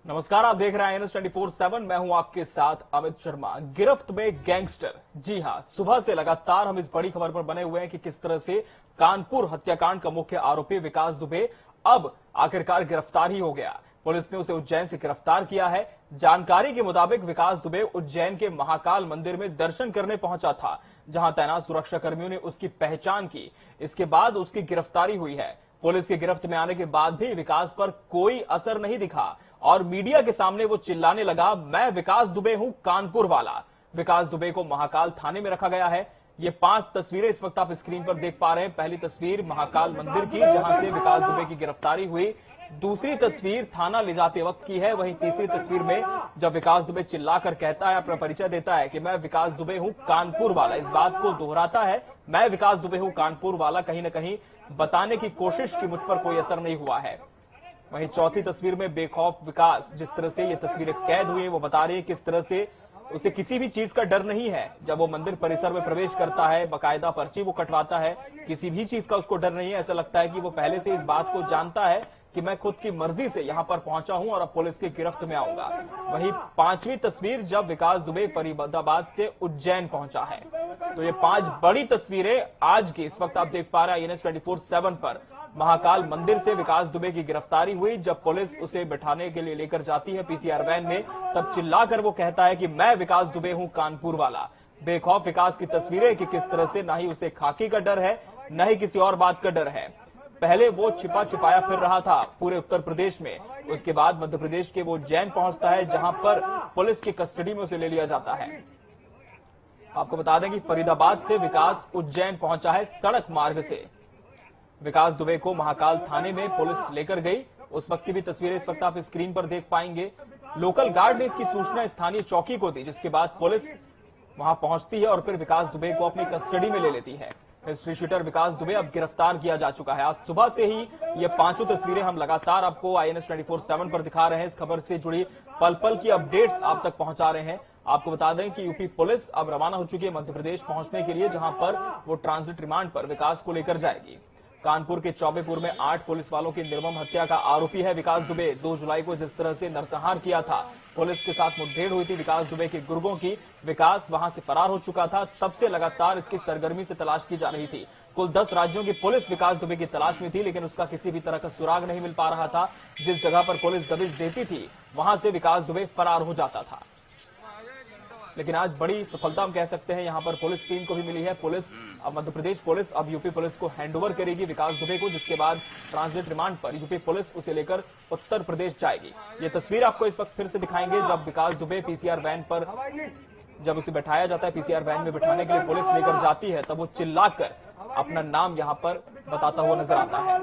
नमस्कार, आप देख रहे हैं NS24/7। मैं हूं आपके साथ अमित शर्मा। गिरफ्त में गैंगस्टर। जी हां, सुबह से लगातार हम इस बड़ी खबर पर बने हुए हैं कि किस तरह से कानपुर हत्याकांड का मुख्य आरोपी विकास दुबे अब आखिरकार गिरफ्तार ही हो गया। पुलिस ने उसे उज्जैन से गिरफ्तार किया है। जानकारी के मुताबिक विकास दुबे उज्जैन के महाकाल मंदिर में दर्शन करने पहुंचा था, जहां तैनात सुरक्षा कर्मियों ने उसकी पहचान की। इसके बाद उसकी गिरफ्तारी हुई है। पुलिस की गिरफ्त में आने के बाद भी विकास पर कोई असर नहीं दिखा और मीडिया के सामने वो चिल्लाने लगा, मैं विकास दुबे हूं, कानपुर वाला। विकास दुबे को महाकाल थाने में रखा गया है। ये 5 तस्वीरें इस वक्त आप स्क्रीन पर देख पा रहे हैं। पहली तस्वीर महाकाल मंदिर की, जहां से विकास दुबे की गिरफ्तारी हुई। दूसरी तस्वीर थाना ले जाते वक्त की है। वहीं तीसरी तस्वीर में जब विकास दुबे चिल्लाकर कहता है, अपना परिचय देता है कि मैं विकास दुबे हूं, कानपुर वाला, इस बात को दोहराता है, मैं विकास दुबे हूं, कानपुर वाला, कहीं ना कहीं बताने की कोशिश की मुझ पर कोई असर नहीं हुआ है। वहीं चौथी तस्वीर में बेखौफ विकास, जिस तरह से ये तस्वीरें कैद हुई है, वो बता रही है किस तरह से उसे किसी भी चीज का डर नहीं है। जब वो मंदिर परिसर में प्रवेश करता है, बाकायदा पर्ची वो कटवाता है, किसी भी चीज का उसको डर नहीं है। ऐसा लगता है कि वो पहले से इस बात को जानता है कि मैं खुद की मर्जी से यहां पर पहुंचा हूं और अब पुलिस की गिरफ्त में आऊंगा। वहीं 5वीं तस्वीर, जब विकास दुबे फरीदाबाद से उज्जैन पहुंचा है। तो ये 5 बड़ी तस्वीरें आज की इस वक्त आप देख पा रहे हैं NS24/7 पर। महाकाल मंदिर से विकास दुबे की गिरफ्तारी हुई। जब पुलिस उसे बैठाने के लिए लेकर जाती है PCR वैन में, तब चिल्लाकर वो कहता है कि मैं विकास दुबे हूं, कानपुर वाला। बेखौफ विकास की तस्वीरें कि किस तरह से ना ही उसे खाकी का डर है, न ही किसी और बात का डर है। पहले वो छिपा छिपाया फिर रहा था पूरे उत्तर प्रदेश में। उसके बाद मध्य प्रदेश के वो उज्जैन पहुंचता है, जहां पर पुलिस की कस्टडी में उसे ले लिया जाता है। आपको बता दें कि फरीदाबाद से विकास उज्जैन पहुंचा है सड़क मार्ग से। विकास दुबे को महाकाल थाने में पुलिस लेकर गई। उस वक्त की भी तस्वीरें इस वक्त आप स्क्रीन पर देख पाएंगे। लोकल गार्ड ने इसकी सूचना स्थानीय चौकी को दी, जिसके बाद पुलिस वहां पहुंचती है और फिर विकास दुबे को अपनी कस्टडी में ले लेती है। हिस्ट्री शीटर विकास दुबे अब गिरफ्तार किया जा चुका है। आज सुबह से ही ये 5 तस्वीरें हम लगातार आपको NS24/7 पर दिखा रहे हैं। इस खबर से जुड़ी पल पल की अपडेट्स आप तक पहुंचा रहे हैं। आपको बता दें कि यूपी पुलिस अब रवाना हो चुकी है मध्य प्रदेश पहुंचने के लिए, जहां पर वो ट्रांजिट रिमांड पर विकास को लेकर जाएगी। कानपुर के चौबेपुर में 8 पुलिस वालों की निर्मम हत्या का आरोपी है विकास दुबे। 2 जुलाई को जिस तरह से नरसंहार किया था, पुलिस के साथ मुठभेड़ हुई थी विकास दुबे के गुर्गों की। विकास वहां से फरार हो चुका था, तब से लगातार इसकी सरगर्मी से तलाश की जा रही थी। कुल 10 राज्यों की पुलिस विकास दुबे की तलाश में थी, लेकिन उसका किसी भी तरह का सुराग नहीं मिल पा रहा था। जिस जगह पर पुलिस दबिश देती थी, वहां से विकास दुबे फरार हो जाता था। लेकिन आज बड़ी सफलता हम कह सकते हैं यहां पर पुलिस टीम को भी मिली है। पुलिस अब मध्य प्रदेश पुलिस अब यूपी पुलिस को हैंडओवर करेगी विकास दुबे को, जिसके बाद ट्रांजिट रिमांड पर यूपी पुलिस उसे लेकर उत्तर प्रदेश जाएगी। ये तस्वीर आपको इस वक्त फिर से दिखाएंगे, जब विकास दुबे PCR वैन पर जब उसे बैठाया जाता है, PCR वैन में बैठाने के लिए पुलिस लेकर जाती है, तब वो चिल्लाकर अपना नाम यहां पर बताता हुआ नजर आता है।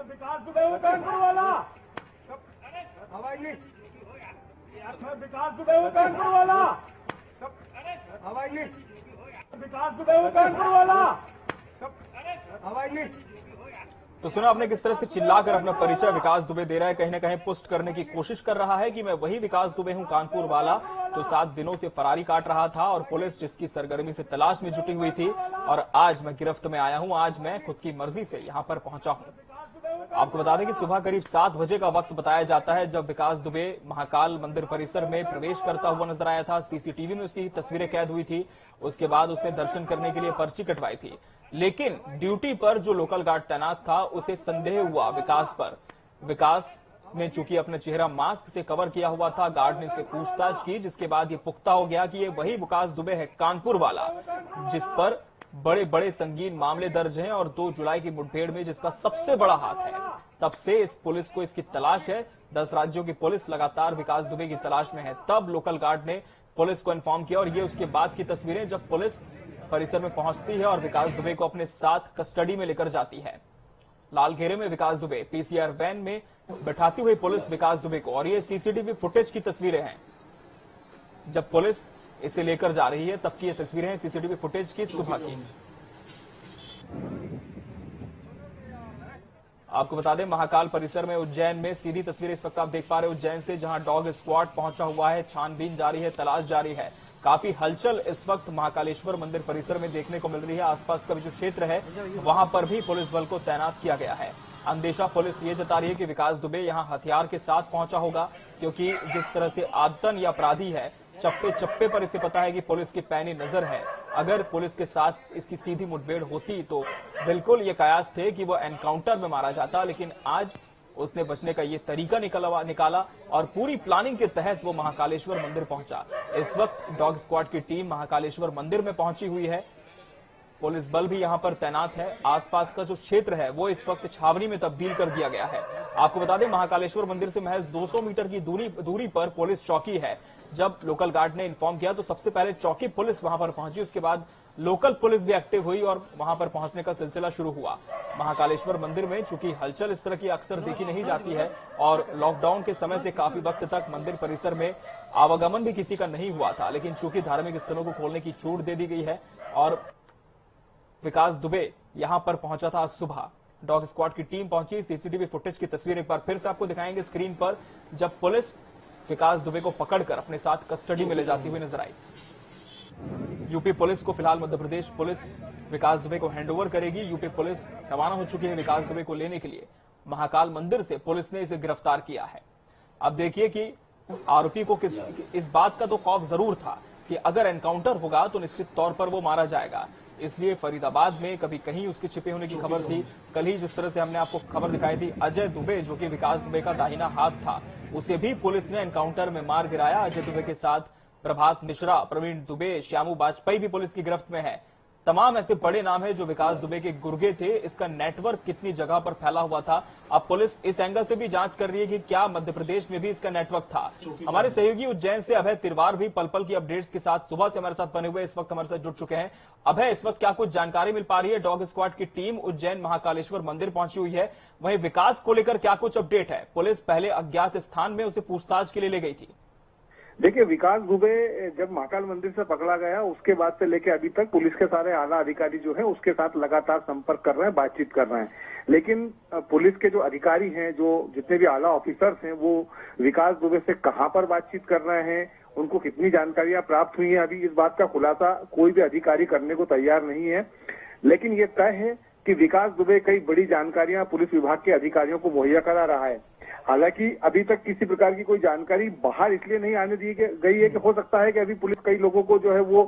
विकास दुबे कानपुर वाला, विकास दुबे कानपुर वाला, विकास दुबे कानपुर वाला। तो सुना आपने किस तरह से चिल्लाकर अपना परिचय विकास दुबे दे रहा है, कहीं ना कहीं पुष्ट करने की कोशिश कर रहा है कि मैं वही विकास दुबे हूं, कानपुर वाला, जो 7 दिनों से फरारी काट रहा था और पुलिस जिसकी सरगर्मी से तलाश में जुटी हुई थी। और आज मैं गिरफ्त में आया हूं, आज मैं खुद की मर्जी से यहां पर पहुंचा हूं। आपको बता दें कि सुबह करीब 7 बजे का वक्त बताया जाता है, जब विकास दुबे महाकाल मंदिर परिसर में प्रवेश करता हुआ नजर आया था। CCTV में उसकी तस्वीरें कैद हुई थी। उसके बाद उसने दर्शन करने के लिए पर्ची कटवाई थी, लेकिन ड्यूटी पर जो लोकल गार्ड तैनात था, उसे संदेह हुआ विकास पर। विकास ने चूंकि अपना चेहरा मास्क से कवर किया हुआ था, गार्ड ने उससे पूछताछ की, जिसके बाद ये पुख्ता हो गया कि ये वही विकास दुबे है, कानपुर वाला, जिस पर बड़े बड़े संगीन मामले दर्ज हैं और 2 जुलाई की मुठभेड़ में जिसका सबसे बड़ा हाथ है। तब से इस पुलिस को इसकी तलाश है। 10 राज्यों की पुलिस लगातार विकास दुबे की तलाश में है। तब लोकल गार्ड ने पुलिस को इन्फॉर्म किया और ये उसके बाद की तस्वीरें, जब पुलिस परिसर में पहुंचती है और विकास दुबे को अपने साथ कस्टडी में लेकर जाती है। लाल घेरे में विकास दुबे, PCR वैन में बैठाती हुई पुलिस विकास दुबे को। और ये CCTV फुटेज की तस्वीरें हैं, जब पुलिस इसे लेकर जा रही है तब की ये तस्वीरें हैं CCTV फुटेज की सुबह की। आपको बता दें महाकाल परिसर में उज्जैन में सीधी तस्वीरें इस वक्त आप देख पा रहे हैं उज्जैन से, जहां डॉग स्क्वाड पहुंचा हुआ है, छानबीन जारी है, तलाश जारी है। काफी हलचल इस वक्त महाकालेश्वर मंदिर परिसर में देखने को मिल रही है। आसपास का भी जो क्षेत्र है वहां पर भी पुलिस बल को तैनात किया गया है। अंदेशा पुलिस ये जता रही है कि विकास दुबे यहां हथियार के साथ पहुंचा होगा, क्योंकि जिस तरह से आदतन या अपराधी है, चप्पे चप्पे पर इसे पता है कि पुलिस की पैनी नजर है। अगर पुलिस के साथ इसकी सीधी मुठभेड़ होती तो बिल्कुल ये कयास थे कि वो एनकाउंटर में मारा जाता, लेकिन आज उसने बचने का ये तरीका निकाला और पूरी प्लानिंग के तहत वो महाकालेश्वर मंदिर पहुंचा। इस वक्त डॉग स्क्वाड की टीम महाकालेश्वर मंदिर में पहुंची हुई है। पुलिस बल भी यहां पर तैनात है। आसपास का जो क्षेत्र है वो इस वक्त छावनी में तब्दील कर दिया गया है। आपको बता दें, महाकालेश्वर मंदिर से महज 200 मीटर की दूरी पर पुलिस चौकी है। जब लोकल गार्ड ने इन्फॉर्म किया तो सबसे पहले चौकी पुलिस वहां पर पहुंची, उसके बाद लोकल पुलिस भी एक्टिव हुई और वहां पर पहुंचने का सिलसिला शुरू हुआ। महाकालेश्वर मंदिर में चूंकि हलचल इस तरह की अक्सर देखी नहीं जाती है और लॉकडाउन के समय से काफी वक्त तक मंदिर परिसर में आवागमन भी किसी का नहीं हुआ था, लेकिन चूंकि धार्मिक स्थलों को खोलने की छूट दे दी गई है और विकास दुबे यहां पर पहुंचा था आज सुबह। डॉग स्क्वाड की टीम पहुंची। सीसीटीवी फुटेज की तस्वीर एक बार फिर से आपको दिखाएंगे स्क्रीन पर, जब पुलिस विकास दुबे को पकड़कर अपने साथ कस्टडी में ले जाती हुई नजर आई। यूपी पुलिस को फिलहाल मध्य प्रदेश पुलिस विकास दुबे को हैंडओवर करेगी। यूपी पुलिस रवाना हो चुकी है विकास दुबे को लेने के लिए। महाकाल मंदिर से पुलिस ने इसे गिरफ्तार किया है। अब देखिए कि आरोपी को इस बात का तो खौफ जरूर था कि अगर एनकाउंटर होगा तो निश्चित तौर पर वो मारा जाएगा, इसलिए फरीदाबाद में कभी कहीं उसके छिपे होने की खबर थी। कल ही जिस तरह से हमने आपको खबर दिखाई थी, अजय दुबे जो कि विकास दुबे का दाहिना हाथ था, उसे भी पुलिस ने एनकाउंटर में मार गिराया। अजय दुबे के साथ प्रभात मिश्रा, प्रवीण दुबे, श्यामू वाजपेयी भी पुलिस की गिरफ्त में है। तमाम ऐसे बड़े नाम है जो विकास दुबे के गुर्गे थे। इसका नेटवर्क कितनी जगह पर फैला हुआ था, अब पुलिस इस एंगल से भी जांच कर रही है कि क्या मध्य प्रदेश में भी इसका नेटवर्क था। हमारे सहयोगी उज्जैन से अभय तिरवार भी पल पल की अपडेट्स के साथ सुबह से हमारे साथ बने हुए इस वक्त हमारे साथ जुड़ चुके हैं। अभय, इस वक्त क्या कुछ जानकारी मिल पा रही है? डॉग स्क्वाड की टीम उज्जैन महाकालेश्वर मंदिर पहुंची हुई है, वहीं विकास को लेकर क्या कुछ अपडेट है? पुलिस पहले अज्ञात स्थान में उसे पूछताछ के लिए ले गई थी। देखिए, विकास दुबे जब महाकाल मंदिर से पकड़ा गया उसके बाद से लेके अभी तक पुलिस के सारे आला अधिकारी जो हैं उसके साथ लगातार संपर्क कर रहे हैं, बातचीत कर रहे हैं। लेकिन पुलिस के जो अधिकारी हैं, जो जितने भी आला ऑफिसर्स हैं, वो विकास दुबे से कहां पर बातचीत कर रहे हैं, उनको कितनी जानकारियां प्राप्त हुई हैं, अभी इस बात का खुलासा कोई भी अधिकारी करने को तैयार नहीं है। लेकिन ये तय है कि विकास दुबे कई बड़ी जानकारियां पुलिस विभाग के अधिकारियों को मुहैया करा रहा है। हालांकि अभी तक किसी प्रकार की कोई जानकारी बाहर इसलिए नहीं आने दी गई है कि हो सकता है कि अभी पुलिस कई लोगों को जो है वो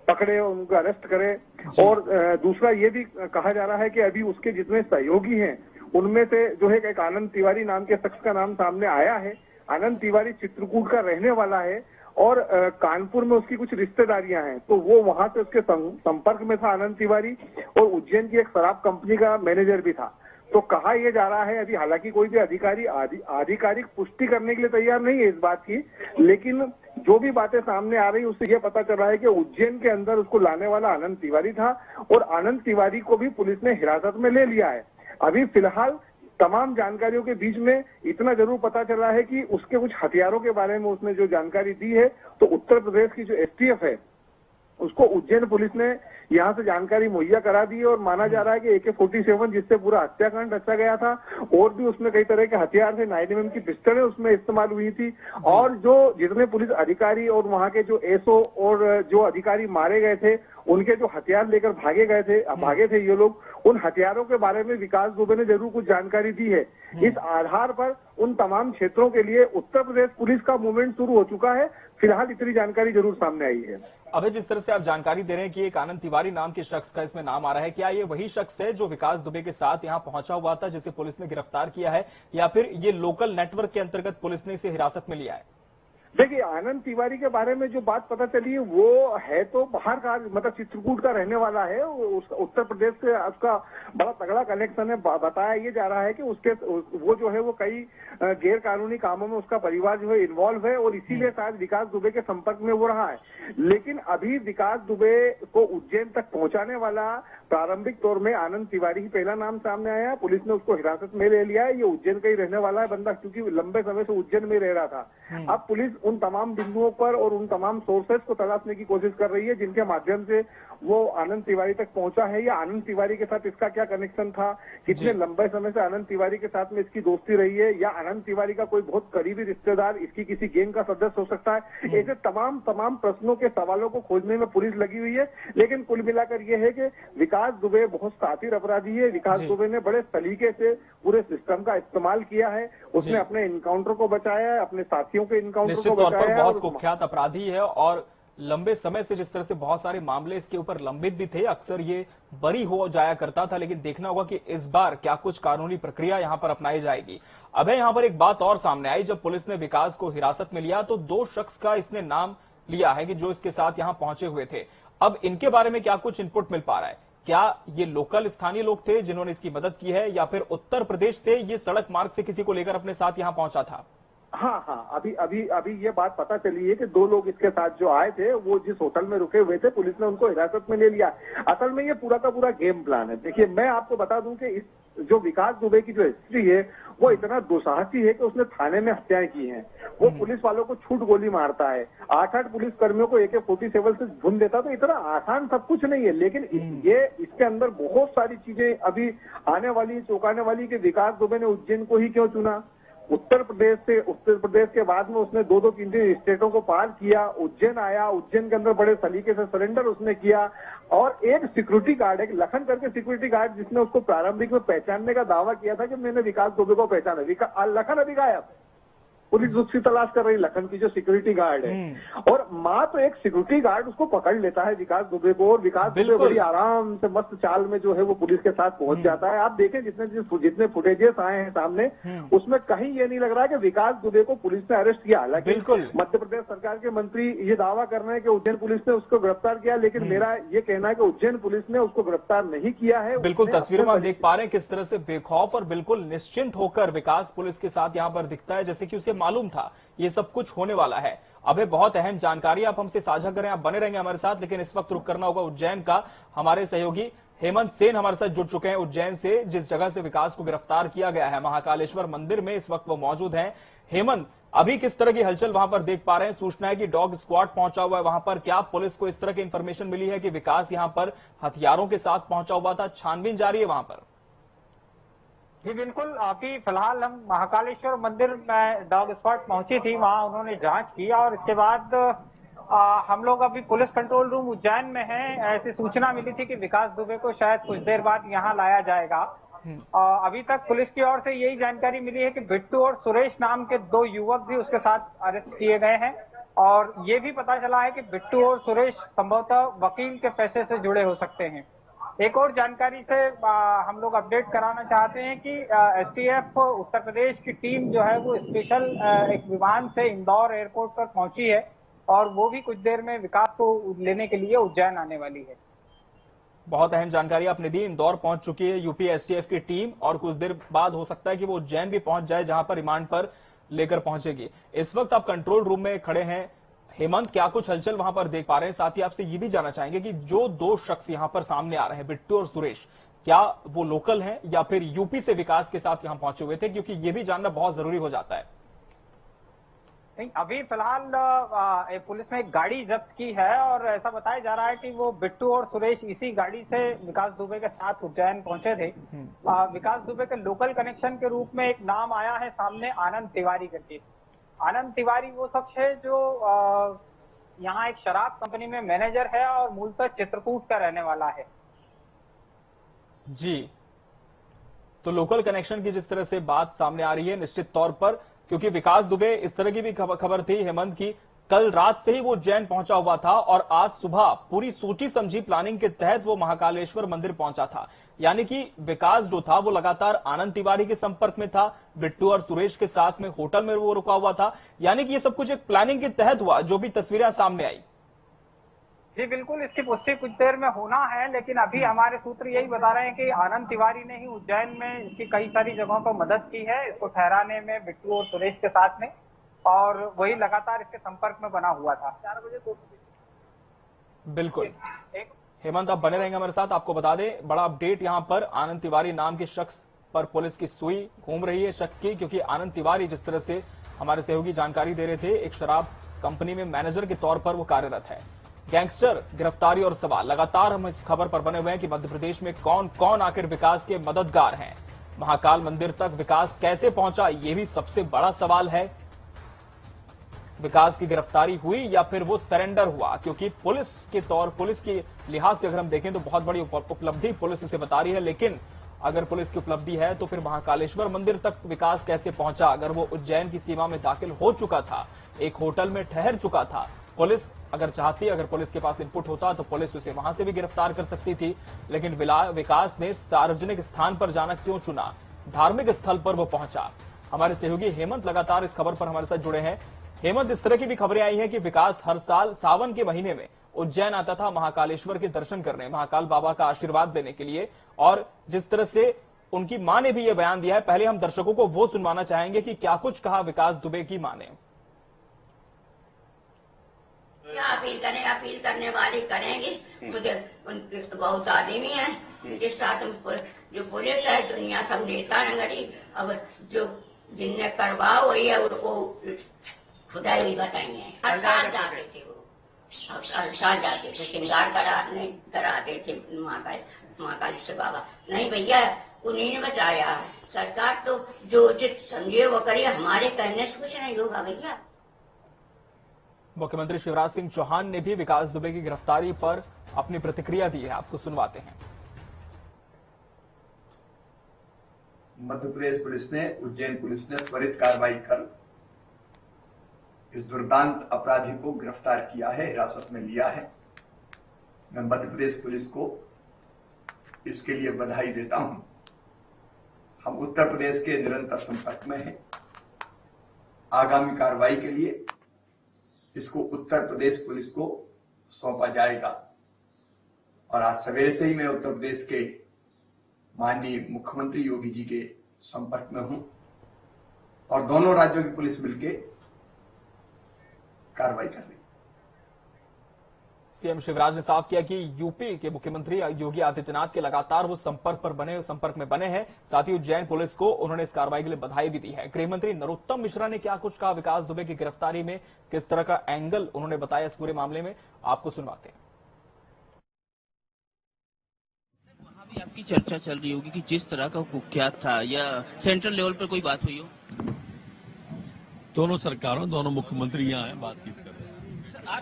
पकड़े, उनको अरेस्ट करे। और दूसरा ये भी कहा जा रहा है कि अभी उसके जितने सहयोगी हैं उनमें से जो है एक आनंद तिवारी नाम के शख्स का नाम सामने आया है। आनंद तिवारी चित्रकूट का रहने वाला है और कानपुर में उसकी कुछ रिश्तेदारियां हैं, तो वो वहां से उसके संपर्क में था आनंद तिवारी, और उज्जैन की एक शराब कंपनी का मैनेजर भी था। तो कहा यह जा रहा है, अभी हालांकि कोई भी अधिकारी आधिकारिक पुष्टि करने के लिए तैयार नहीं है इस बात की, लेकिन जो भी बातें सामने आ रही उससे यह पता चल रहा है कि उज्जैन के अंदर उसको लाने वाला आनंद तिवारी था और आनंद तिवारी को भी पुलिस ने हिरासत में ले लिया है। अभी फिलहाल तमाम जानकारियों के बीच में इतना जरूर पता चला है कि उसके कुछ हथियारों के बारे में उसने जो जानकारी दी है, तो उत्तर प्रदेश की जो एसटीएफ है उसको उज्जैन पुलिस ने यहां से जानकारी मुहैया करा दी है और माना जा रहा है कि AK-47 जिससे पूरा हत्याकांड रचा गया था, और भी उसमें कई तरह के हथियार थे, 9mm की पिस्टलें उसमें इस्तेमाल हुई थी। और जो जितने पुलिस अधिकारी और वहां के जो एसओ और जो अधिकारी मारे गए थे, उनके जो हथियार लेकर भागे थे ये लोग, उन हथियारों के बारे में विकास दुबे ने जरूर कुछ जानकारी दी है। इस आधार पर उन तमाम क्षेत्रों के लिए उत्तर प्रदेश पुलिस का मूवमेंट शुरू हो चुका है। फिलहाल इतनी जानकारी जरूर सामने आई है। अबे, जिस तरह से आप जानकारी दे रहे हैं कि एक आनंद तिवारी नाम के शख्स का इसमें नाम आ रहा है, क्या ये वही शख्स है जो विकास दुबे के साथ यहां पहुंचा हुआ था, जिसे पुलिस ने गिरफ्तार किया है, या फिर ये लोकल नेटवर्क के अंतर्गत पुलिस ने इसे हिरासत में लिया है? देखिए, आनंद तिवारी के बारे में जो बात पता चली है वो है तो बाहर का, मतलब चित्रकूट का रहने वाला है। उत्तर प्रदेश से उसका बड़ा तगड़ा कनेक्शन है। बताया ये जा रहा है कि वो जो है वो कई गैर कानूनी कामों में उसका परिवार जो है इन्वॉल्व है और इसीलिए शायद विकास दुबे के संपर्क में वो रहा है। लेकिन अभी विकास दुबे को उज्जैन तक पहुंचाने वाला प्रारंभिक तौर में आनंद तिवारी ही पहला नाम सामने आया। पुलिस ने उसको हिरासत में ले लिया है। ये उज्जैन का ही रहने वाला है बंदा, क्योंकि लंबे समय से उज्जैन में रह रहा था। अब पुलिस उन तमाम बिंदुओं पर और उन तमाम सोर्सेस को तलाशने की कोशिश कर रही है जिनके माध्यम से वो आनंद तिवारी तक पहुंचा है, या आनंद तिवारी के साथ इसका क्या कनेक्शन था, कितने लंबे समय से आनंद तिवारी के साथ में इसकी दोस्ती रही है, या आनंद तिवारी का कोई बहुत करीबी रिश्तेदार इसकी किसी गैंग का सदस्य हो सकता है। ऐसे तमाम प्रश्नों के सवालों को खोजने में पुलिस लगी हुई है। लेकिन कुल मिलाकर यह है कि विकास दुबे बहुत शातिर अपराधी है। विकास दुबे ने बड़े सलीके से पूरे सिस्टम का इस्तेमाल किया है। उसने अपने इनकाउंटर को बचाया है, अपने साथियों के इनकाउंटर निश्चित को तौर बचाया पर है। बहुत कुख्यात अपराधी है और लंबे समय से जिस तरह से बहुत सारे मामले इसके ऊपर लंबित भी थे, अक्सर ये बरी हो जाया करता था। लेकिन देखना होगा कि इस बार क्या कुछ कानूनी प्रक्रिया यहां पर अपनाई जाएगी। अब यहां पर एक बात और सामने आई, जब पुलिस ने विकास को हिरासत में लिया तो 2 शख्स का इसने नाम लिया है कि जो इसके साथ यहां पहुंचे हुए थे। अब इनके बारे में क्या कुछ इनपुट मिल पा रहा है? क्या ये लोकल स्थानीय लोग थे जिन्होंने इसकी मदद की है, या फिर उत्तर प्रदेश से ये सड़क मार्ग से किसी को लेकर अपने साथ यहां पहुंचा था? हाँ, अभी ये बात पता चली है कि 2 लोग इसके साथ जो आए थे वो जिस होटल में रुके हुए थे, पुलिस ने उनको हिरासत में ले लिया। असल में ये पूरा का पूरा गेम प्लान है। देखिए, मैं आपको बता दूं कि इस जो विकास दुबे की जो हिस्ट्री है वो इतना दुस्साहसी है कि उसने थाने में हत्याएं की हैं। वो पुलिस वालों को छूट गोली मारता है, 8-8 पुलिस कर्मियों को AK-47 से भून देता। तो इतना आसान सब कुछ नहीं है। लेकिन ये इसके अंदर बहुत सारी चीजें अभी आने वाली, चौंकाने वाली कि विकास दुबे ने उज्जैन को ही क्यों चुना। उत्तर प्रदेश के बाद में उसने 2-2, 3-3 स्टेटों को पार किया, उज्जैन आया, उज्जैन के अंदर बड़े सलीके से सरेंडर उसने किया। और एक सिक्योरिटी गार्ड, एक लखन करके सिक्योरिटी गार्ड, जिसने उसको प्रारंभिक में पहचानने का दावा किया था कि मैंने विकास दुबे को पहचाना, लखन अभी गायब। पुलिस उसकी तलाश कर रही लखन की, जो सिक्योरिटी गार्ड है। और माँ तो एक सिक्योरिटी गार्ड उसको पकड़ लेता है विकास दुबे को, और विकास दुबे बड़ी आराम से मस्त चाल में जो है वो पुलिस के साथ पहुंच जाता है। आप देखें जितने फुटेजेस आए हैं सामने, उसमें कहीं ये नहीं लग रहा है कि विकास दुबे को पुलिस ने अरेस्ट किया। हालांकि मध्य प्रदेश सरकार के मंत्री ये दावा कर रहे हैं कि उज्जैन पुलिस ने उसको गिरफ्तार किया, लेकिन मेरा ये कहना है कि उज्जैन पुलिस ने उसको गिरफ्तार नहीं किया है। बिल्कुल, तस्वीरों में आप देख पा रहे हैं किस तरह से बेखौफ और बिल्कुल निश्चिंत होकर विकास पुलिस के साथ यहाँ पर दिखता है, जैसे कि उसे मालूम था ये सब कुछ होने वाला है। अब बहुत अहम जानकारी आप हमसे साझा करें, आप बने रहेंगे हमारे साथ। लेकिन इस वक्त रुक करना होगा उज्जैन का। हमारे सहयोगी हेमंत सेन हमारे साथ जुड़ चुके हैं उज्जैन से, जिस जगह से विकास को गिरफ्तार किया गया है, महाकालेश्वर मंदिर में इस वक्त वो मौजूद हैं। हेमंत, अभी किस तरह की हलचल वहां पर देख पा रहे हैं? सूचना है कि डॉग स्क्वाड पहुंचा हुआ है वहां पर। क्या पुलिस को इस तरह की इंफॉर्मेशन मिली है कि विकास यहां पर हथियारों के साथ पहुंचा हुआ था? छानबीन जारी है वहां पर? जी बिल्कुल, अभी फिलहाल हम महाकालेश्वर मंदिर में डॉग स्क्वाड पहुंची थी, वहां उन्होंने जांच किया और इसके बाद हम लोग अभी पुलिस कंट्रोल रूम उज्जैन में हैं। ऐसी सूचना मिली थी कि विकास दुबे को शायद कुछ देर बाद यहां लाया जाएगा। अभी तक पुलिस की ओर से यही जानकारी मिली है कि बिट्टू और सुरेश नाम के 2 युवक भी उसके साथ अरेस्ट किए गए हैं। और ये भी पता चला है कि बिट्टू और सुरेश संभवतः वकील के पैसे से जुड़े हो सकते हैं। एक और जानकारी से हम लोग अपडेट कराना चाहते हैं कि STF उत्तर प्रदेश की टीम जो है वो स्पेशल एक विमान से इंदौर एयरपोर्ट पर पहुंची है और वो भी कुछ देर में विकास को लेने के लिए उज्जैन आने वाली है। बहुत अहम जानकारी आपने दी। इंदौर पहुंच चुकी है यूपी STF की टीम और कुछ देर बाद हो सकता है कि वो उज्जैन भी पहुंच जाए, जहां पर रिमांड पर लेकर पहुंचेगी। इस वक्त आप कंट्रोल रूम में खड़े हैं हेमंत, क्या कुछ हलचल वहां पर देख पा रहे हैं? साथ ही आपसे ये भी जानना चाहेंगे कि जो 2 शख्स यहां पर सामने आ रहे हैं, बिट्टू और सुरेश, क्या वो लोकल हैं या फिर यूपी से विकास के साथ यहां पहुंचे हुए थे? क्योंकि ये भी जानना बहुत जरूरी हो जाता है। नहीं, अभी फिलहाल पुलिस ने एक गाड़ी जब्त की है और ऐसा बताया जा रहा है कि वो बिट्टू और सुरेश इसी गाड़ी से विकास दुबे के साथ उज्जैन पहुंचे थे। विकास दुबे के लोकल कनेक्शन के रूप में एक नाम आया है सामने, आनंद तिवारी करके। आनंद तिवारी वो शख्स है जो यहाँ एक शराब कंपनी में मैनेजर है और मूलतः चित्रकूट का रहने वाला है। जी, तो लोकल कनेक्शन की जिस तरह से बात सामने आ रही है, निश्चित तौर पर, क्योंकि विकास दुबे, इस तरह की भी खबर थी हेमंत की, कल रात से ही वो उज्जैन पहुंचा हुआ था और आज सुबह पूरी सोची समझी प्लानिंग के तहत वो महाकालेश्वर मंदिर पहुंचा था। यानी कि विकास जो था वो लगातार आनंद तिवारी के संपर्क में था, बिट्टू और सुरेश के साथ में होटल में वो रुका हुआ था। यानी कि ये सब कुछ एक प्लानिंग के तहत हुआ, जो भी तस्वीरें सामने आई। जी बिल्कुल, इसकी पुष्टि कुछ देर में होना है, लेकिन अभी हमारे सूत्र यही बता रहे हैं कि आनंद तिवारी ने ही उज्जैन में इसकी कई सारी जगहों पर मदद की है, इसको ठहराने में बिट्टू और सुरेश के साथ में, और वही लगातार इसके संपर्क में बना हुआ था। 4 बजे बिल्कुल हेमंत, आप बने रहेंगे हमारे साथ। आपको बता दें, बड़ा अपडेट यहां पर आनंद तिवारी नाम के शख्स पर पुलिस की सुई घूम रही है शक की, क्योंकि आनंद तिवारी जिस तरह से हमारे सहयोगी जानकारी दे रहे थे, एक शराब कंपनी में मैनेजर के तौर पर वो कार्यरत है। गैंगस्टर गिरफ्तारी और सवाल, लगातार हम इस खबर पर बने हुए हैं कि मध्य प्रदेश में कौन कौन आखिर विकास के मददगार हैं। महाकाल मंदिर तक विकास कैसे पहुंचा, ये भी सबसे बड़ा सवाल है। विकास की गिरफ्तारी हुई या फिर वो सरेंडर हुआ, क्योंकि पुलिस के लिहाज से अगर हम देखें तो बहुत बड़ी उपलब्धि पुलिस इसे बता रही है। लेकिन अगर पुलिस की उपलब्धि है तो फिर महाकालेश्वर मंदिर तक विकास कैसे पहुंचा? अगर वो उज्जैन की सीमा में दाखिल हो चुका था, एक होटल में ठहर चुका था, पुलिस अगर चाहती, अगर पुलिस के पास इनपुट होता तो पुलिस उसे वहां से भी गिरफ्तार कर सकती थी। लेकिन विकास ने सार्वजनिक स्थान पर जाना क्यों चुना? धार्मिक स्थल पर वो पहुंचा। हमारे सहयोगी हेमंत लगातार इस खबर पर हमारे साथ जुड़े हैं। हेमंत, इस तरह की भी खबरें आई हैं कि विकास हर साल सावन के महीने में उज्जैन आता था महाकालेश्वर के दर्शन करने, महाकाल बाबा का आशीर्वाद लेने के लिए, और जिस तरह से उनकी मां ने भी यह बयान दिया है, पहले हम दर्शकों को वो सुनवाना चाहेंगे कि क्या कुछ कहा विकास दुबे की मां ने। क्या अपील करने वाले करेंगे। मुझे उनके बहुत आदमी है, उनके साथ जो पुलिस है, दुनिया सब नेता नगरी, अब जो जिनने करवा हुई है उनको खुदा ही बताइए। हर साल जाते थे वो, हर साल जाते थे, श्रृंगार कराते थे महाकालेश्वर बाबा। नहीं भैया, उन्हीं ने बचाया है। सरकार तो जो उचित समझे वो करिए, हमारे कहने से कुछ नहीं होगा भैया। मुख्यमंत्री शिवराज सिंह चौहान ने भी विकास दुबे की गिरफ्तारी पर अपनी प्रतिक्रिया दी है, आपको सुनवाते हैं। मध्य प्रदेश पुलिस ने, उज्जैन पुलिस ने त्वरित कार्रवाई कर इस दुर्दांत अपराधी को गिरफ्तार किया है, हिरासत में लिया है। मैं मध्य प्रदेश पुलिस को इसके लिए बधाई देता हूं। हम उत्तर प्रदेश के निरंतर संपर्क में हैं। आगामी कार्रवाई के लिए इसको उत्तर प्रदेश पुलिस को सौंपा जाएगा। और आज सवेरे से ही मैं उत्तर प्रदेश के माननीय मुख्यमंत्री योगी जी के संपर्क में हूं और दोनों राज्यों की पुलिस मिलकर कार्रवाई कर रही। सीएम शिवराज ने साफ किया कि यूपी के मुख्यमंत्री योगी आदित्यनाथ के लगातार वो संपर्क में बने हैं। साथ ही उज्जैन पुलिस को उन्होंने इस कार्रवाई के लिए बधाई भी दी है। गृह मंत्री नरोत्तम मिश्रा ने क्या कुछ कहा विकास दुबे की गिरफ्तारी में, किस तरह का एंगल उन्होंने बताया इस पूरे मामले में, आपको सुनवाते हैं। वहां भी आपकी चर्चा चल रही होगी कि जिस तरह का कुख्यात था, या सेंट्रल लेवल पर कोई बात हुई हो? दोनों सरकारों, दोनों मुख्यमंत्री यहाँ हैं, बातचीत कर रहे हैं।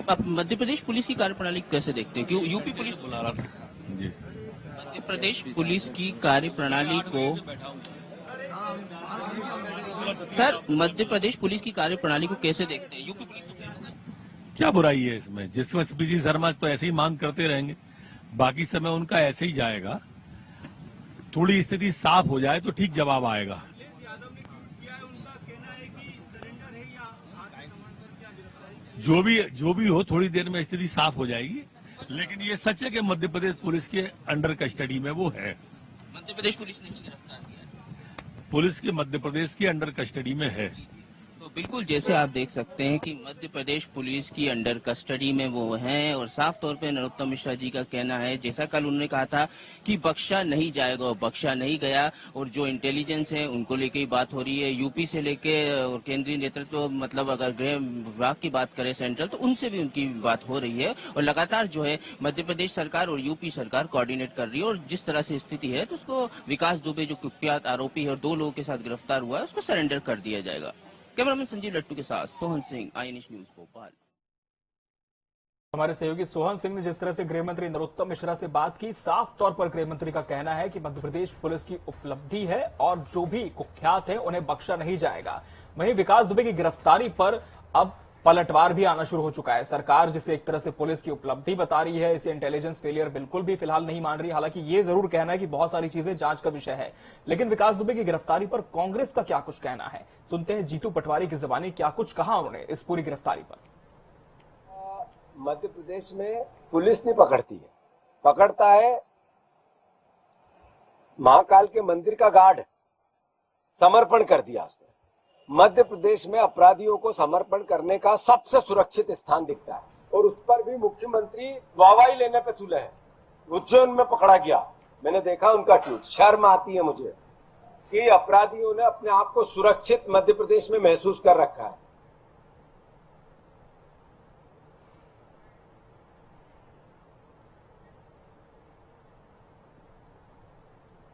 आप मध्य प्रदेश पुलिस की कार्यप्रणाली कैसे देखते हैं? क्यों यूपी पुलिस बुला रहा था जी। मध्य प्रदेश पुलिस की कार्यप्रणाली को, सर मध्य प्रदेश पुलिस की कार्यप्रणाली को कैसे देखते हैं? यूपी पुलिस तो फेल हो गई। क्या बुराई है इसमें? जिसमें पीसी शर्मा तो ऐसे ही मांग करते रहेंगे, बाकी समय उनका ऐसे ही जाएगा। थोड़ी स्थिति साफ हो जाए तो ठीक जवाब आएगा। जो भी हो, थोड़ी देर में स्थिति साफ हो जाएगी। लेकिन ये सच है कि मध्य प्रदेश पुलिस के अंडर कस्टडी में वो है। मध्य प्रदेश पुलिस ने ही गिरफ्तार किया। पुलिस के मध्य प्रदेश की अंडर कस्टडी में है। तो बिल्कुल जैसे आप देख सकते हैं कि मध्य प्रदेश पुलिस की अंडर कस्टडी में वो हैं, और साफ तौर पे नरोत्तम मिश्रा जी का कहना है, जैसा कल उन्होंने कहा था कि बख्शा नहीं जाएगा, और बख्शा नहीं गया। और जो इंटेलिजेंस है उनको लेके ही बात हो रही है, यूपी से लेके और केंद्रीय नेतृत्व, मतलब अगर गृह विभाग की बात करें सेंट्रल, तो उनसे भी उनकी बात हो रही है। और लगातार जो है मध्य प्रदेश सरकार और यूपी सरकार कोऑर्डिनेट कर रही है, और जिस तरह से स्थिति है तो उसको विकास दुबे जो कुख्यात आरोपी है और 2 लोगों के साथ गिरफ्तार हुआ है, उसको सरेंडर कर दिया जाएगा। कैमरामैन संजीव लट्टू के साथ सोहन सिंह, INH न्यूज भोपाल। हमारे सहयोगी सोहन सिंह ने जिस तरह से गृह मंत्री नरोत्तम मिश्रा से बात की, साफ तौर पर गृह मंत्री का कहना है कि मध्य प्रदेश पुलिस की उपलब्धि है और जो भी कुख्यात है उन्हें बख्शा नहीं जाएगा। वहीं विकास दुबे की गिरफ्तारी पर अब पलटवार भी आना शुरू हो चुका है। सरकार जिसे एक तरह से पुलिस की उपलब्धि बता रही है, इसे इंटेलिजेंस फेलियर बिल्कुल भी फिलहाल नहीं मान रही। हालांकि ये जरूर कहना है कि बहुत सारी चीजें जांच का विषय है। लेकिन विकास दुबे की गिरफ्तारी पर कांग्रेस का क्या कुछ कहना है, सुनते हैं जीतू पटवारी की जुबानी क्या कुछ कहा उन्होंने इस पूरी गिरफ्तारी पर। मध्य प्रदेश में पुलिस नहीं पकड़ती है, पकड़ता है महाकाल के मंदिर का गार्ड। समर्पण कर दिया उसने। मध्य प्रदेश में अपराधियों को समर्पण करने का सबसे सुरक्षित स्थान दिखता है, और उस पर भी मुख्यमंत्री वाहवाही लेने पे तुले हैं। उज्जैन में पकड़ा गया, मैंने देखा उनका ट्वीट, शर्म आती है मुझे कि अपराधियों ने अपने आप को सुरक्षित मध्य प्रदेश में महसूस कर रखा है।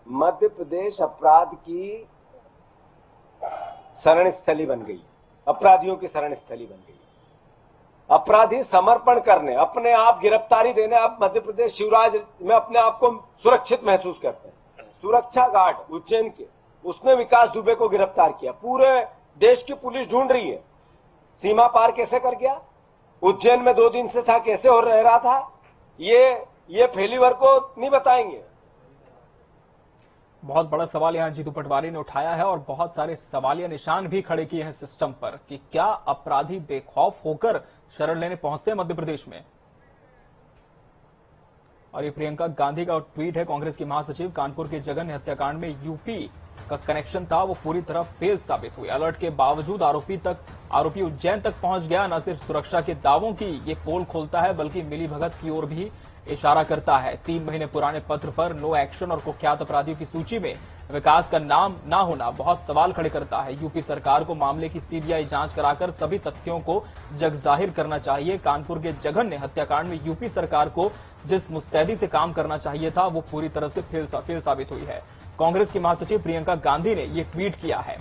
मध्य प्रदेश अपराध की शरण स्थली बन गई, अपराधियों की शरण स्थली बन गई। अपराधी समर्पण करने, अपने आप गिरफ्तारी देने, आप मध्य प्रदेश शिवराज में अपने आप को सुरक्षित महसूस करते हैं। सुरक्षा गार्ड उज्जैन के, उसने विकास दुबे को गिरफ्तार किया। पूरे देश की पुलिस ढूंढ रही है, सीमा पार कैसे कर गया, उज्जैन में 2 दिन से था, कैसे हो रह रहा था, ये फेल्यूर को नहीं बताएंगे। बहुत बड़ा सवाल यहां जीतू पटवारी ने उठाया है और बहुत सारे सवालिया निशान भी खड़े किए हैं सिस्टम पर कि क्या अपराधी बेखौफ होकर शरण लेने पहुंचते हैं मध्य प्रदेश में। और ये प्रियंका गांधी का ट्वीट है, कांग्रेस की महासचिव, कानपुर के जघन्य हत्याकांड में यूपी का कनेक्शन था, वो पूरी तरह फेल साबित हुई। अलर्ट के बावजूद आरोपी उज्जैन तक पहुंच गया। न सिर्फ सुरक्षा के दावों की ये पोल खोलता है बल्कि मिलीभगत की ओर भी इशारा करता है। 3 महीने पुराने पत्र पर नो एक्शन और कुख्यात अपराधियों की सूची में विकास का नाम ना होना बहुत सवाल खड़े करता है। यूपी सरकार को मामले की सीबीआई जांच कराकर सभी तथ्यों को जगजाहिर करना चाहिए। कानपुर के जघन्य हत्याकांड में यूपी सरकार को जिस मुस्तैदी से काम करना चाहिए था वो पूरी तरह से फेल साबित हुई है। कांग्रेस की महासचिव प्रियंका गांधी ने ये ट्वीट किया है।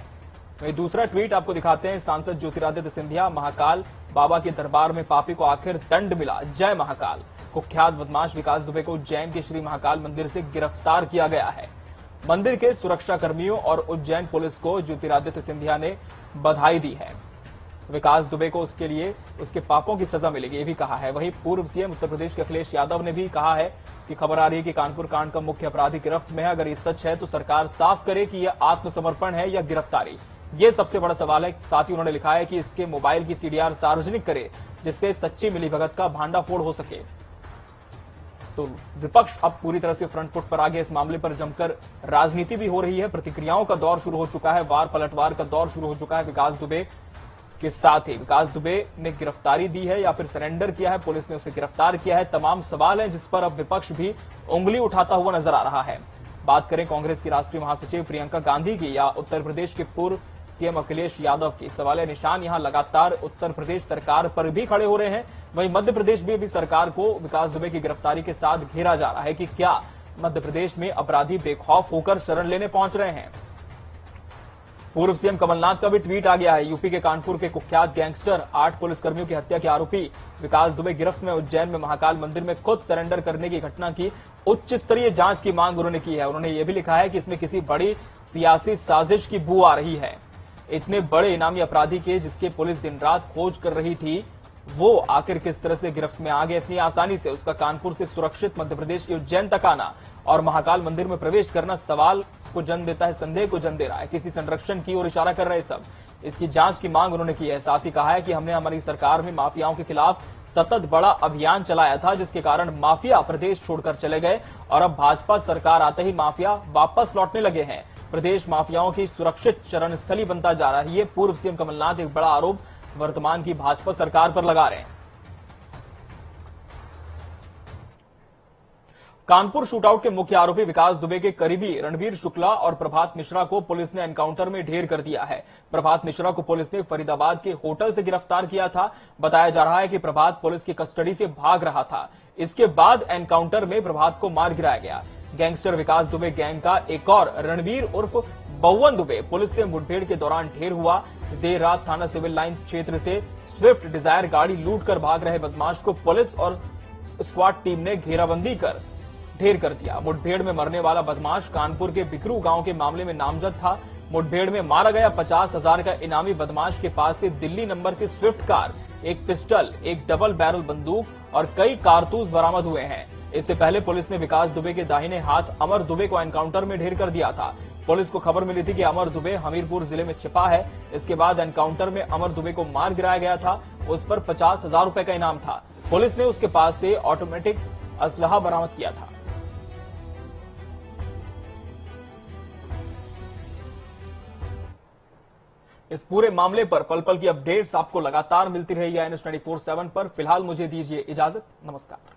वहीं दूसरा ट्वीट आपको दिखाते हैं। सांसद ज्योतिरादित्य सिंधिया, महाकाल बाबा के दरबार में पापी को आखिर दंड मिला, जय महाकाल। कुख्यात बदमाश विकास दुबे को उज्जैन के श्री महाकाल मंदिर से गिरफ्तार किया गया है। मंदिर के सुरक्षा कर्मियों और उज्जैन पुलिस को ज्योतिरादित्य सिंधिया ने बधाई दी है। विकास दुबे को उसके लिए उसके पापों की सजा मिलेगी, ये भी कहा है। वहीं पूर्व सीएम उत्तर प्रदेश के अखिलेश यादव ने भी कहा है कि खबर आ रही है कि कानपुर कांड का मुख्य अपराधी गिरफ्त में है। अगर ये सच है तो सरकार साफ करे कि यह आत्मसमर्पण है या गिरफ्तारी, ये सबसे बड़ा सवाल है। साथ ही उन्होंने लिखा है कि इसके मोबाइल की सीडीआर सार्वजनिक करे जिससे सच्ची मिलीभगत का भांडाफोड़ हो सके। तो विपक्ष अब पूरी तरह से फ्रंट फुट पर आ गया। इस मामले पर जमकर राजनीति भी हो रही है, प्रतिक्रियाओं का दौर शुरू हो चुका है, वार पलटवार का दौर शुरू हो चुका है। विकास दुबे के साथ ही विकास दुबे ने गिरफ्तारी दी है या फिर सरेंडर किया है, पुलिस ने उसे गिरफ्तार किया है, तमाम सवाल हैं जिस पर अब विपक्ष भी उंगली उठाता हुआ नजर आ रहा है। बात करें कांग्रेस की राष्ट्रीय महासचिव प्रियंका गांधी की या उत्तर प्रदेश के पूर्व सीएम अखिलेश यादव की, सवाल निशान यहां लगातार उत्तर प्रदेश सरकार पर भी खड़े हो रहे हैं। वहीं मध्य प्रदेश में भी सरकार को विकास दुबे की गिरफ्तारी के साथ घेरा जा रहा है कि क्या मध्य प्रदेश में अपराधी बेखौफ होकर शरण लेने पहुंच रहे हैं। पूर्व सीएम कमलनाथ का भी ट्वीट आ गया है। यूपी के कानपुर के कुख्यात गैंगस्टर 8 पुलिसकर्मियों की हत्या के आरोपी विकास दुबे गिरफ्त में। उज्जैन में महाकाल मंदिर में खुद सरेंडर करने की घटना की उच्च स्तरीय जांच की मांग उन्होंने की है। उन्होंने ये भी लिखा है कि इसमें किसी बड़ी सियासी साजिश की बू आ रही है। इतने बड़े इनामी अपराधी के जिसके पुलिस दिन रात खोज कर रही थी, वो आखिर किस तरह से गिरफ्त में आ गए इतनी आसानी से। उसका कानपुर से सुरक्षित मध्य प्रदेश के उज्जैन तक आना और महाकाल मंदिर में प्रवेश करना सवाल को जन्म देता है, संदेह को जन्म दे रहा है। किसी संरक्षण की ओर इशारा कर रहे सब। इसकी जांच की मांग उन्होंने की है। साथ ही कहा है कि हमने हमारी सरकार में माफियाओं के खिलाफ सतत बड़ा अभियान चलाया था जिसके कारण माफिया प्रदेश छोड़कर चले गए और अब भाजपा सरकार आते ही माफिया वापस लौटने लगे हैं। प्रदेश माफियाओं की सुरक्षित शरण स्थली बनता जा रहा है। ये पूर्व सीएम कमलनाथ एक बड़ा आरोप वर्तमान की भाजपा सरकार पर लगा रहे हैं। कानपुर शूटआउट के मुख्य आरोपी विकास दुबे के करीबी रणवीर शुक्ला और प्रभात मिश्रा को पुलिस ने एनकाउंटर में ढेर कर दिया है। प्रभात मिश्रा को पुलिस ने फरीदाबाद के होटल से गिरफ्तार किया था। बताया जा रहा है कि प्रभात पुलिस की कस्टडी से भाग रहा था। इसके बाद एनकाउंटर में प्रभात को मार गिराया गया। गैंगस्टर विकास दुबे गैंग का एक और रणवीर उर्फ बउवन दुबे पुलिस से मुठभेड़ के दौरान ढेर हुआ। देर रात थाना सिविल लाइन क्षेत्र से स्विफ्ट डिजायर गाड़ी लूट कर भाग रहे बदमाश को पुलिस और स्क्वाड टीम ने घेराबंदी कर ढेर कर दिया। मुठभेड़ में मरने वाला बदमाश कानपुर के बिकरू गांव के मामले में नामजद था। मुठभेड़ में मारा गया 50,000 का इनामी बदमाश के पास से दिल्ली नंबर की स्विफ्ट कार, एक पिस्टल, एक डबल बैरल बंदूक और कई कारतूस बरामद हुए हैं। इससे पहले पुलिस ने विकास दुबे के दाहिने हाथ अमर दुबे को एनकाउंटर में ढेर कर दिया था। पुलिस को खबर मिली थी कि अमर दुबे हमीरपुर जिले में छिपा है। इसके बाद एनकाउंटर में अमर दुबे को मार गिराया गया था। उस पर 50,000 रुपए का इनाम था। पुलिस ने उसके पास से ऑटोमेटिक असलहा बरामद किया था। इस पूरे मामले पर पल पल की अपडेट्स आपको लगातार मिलती रहेगी INS 24/7 पर। फिलहाल मुझे दीजिए इजाजत, नमस्कार।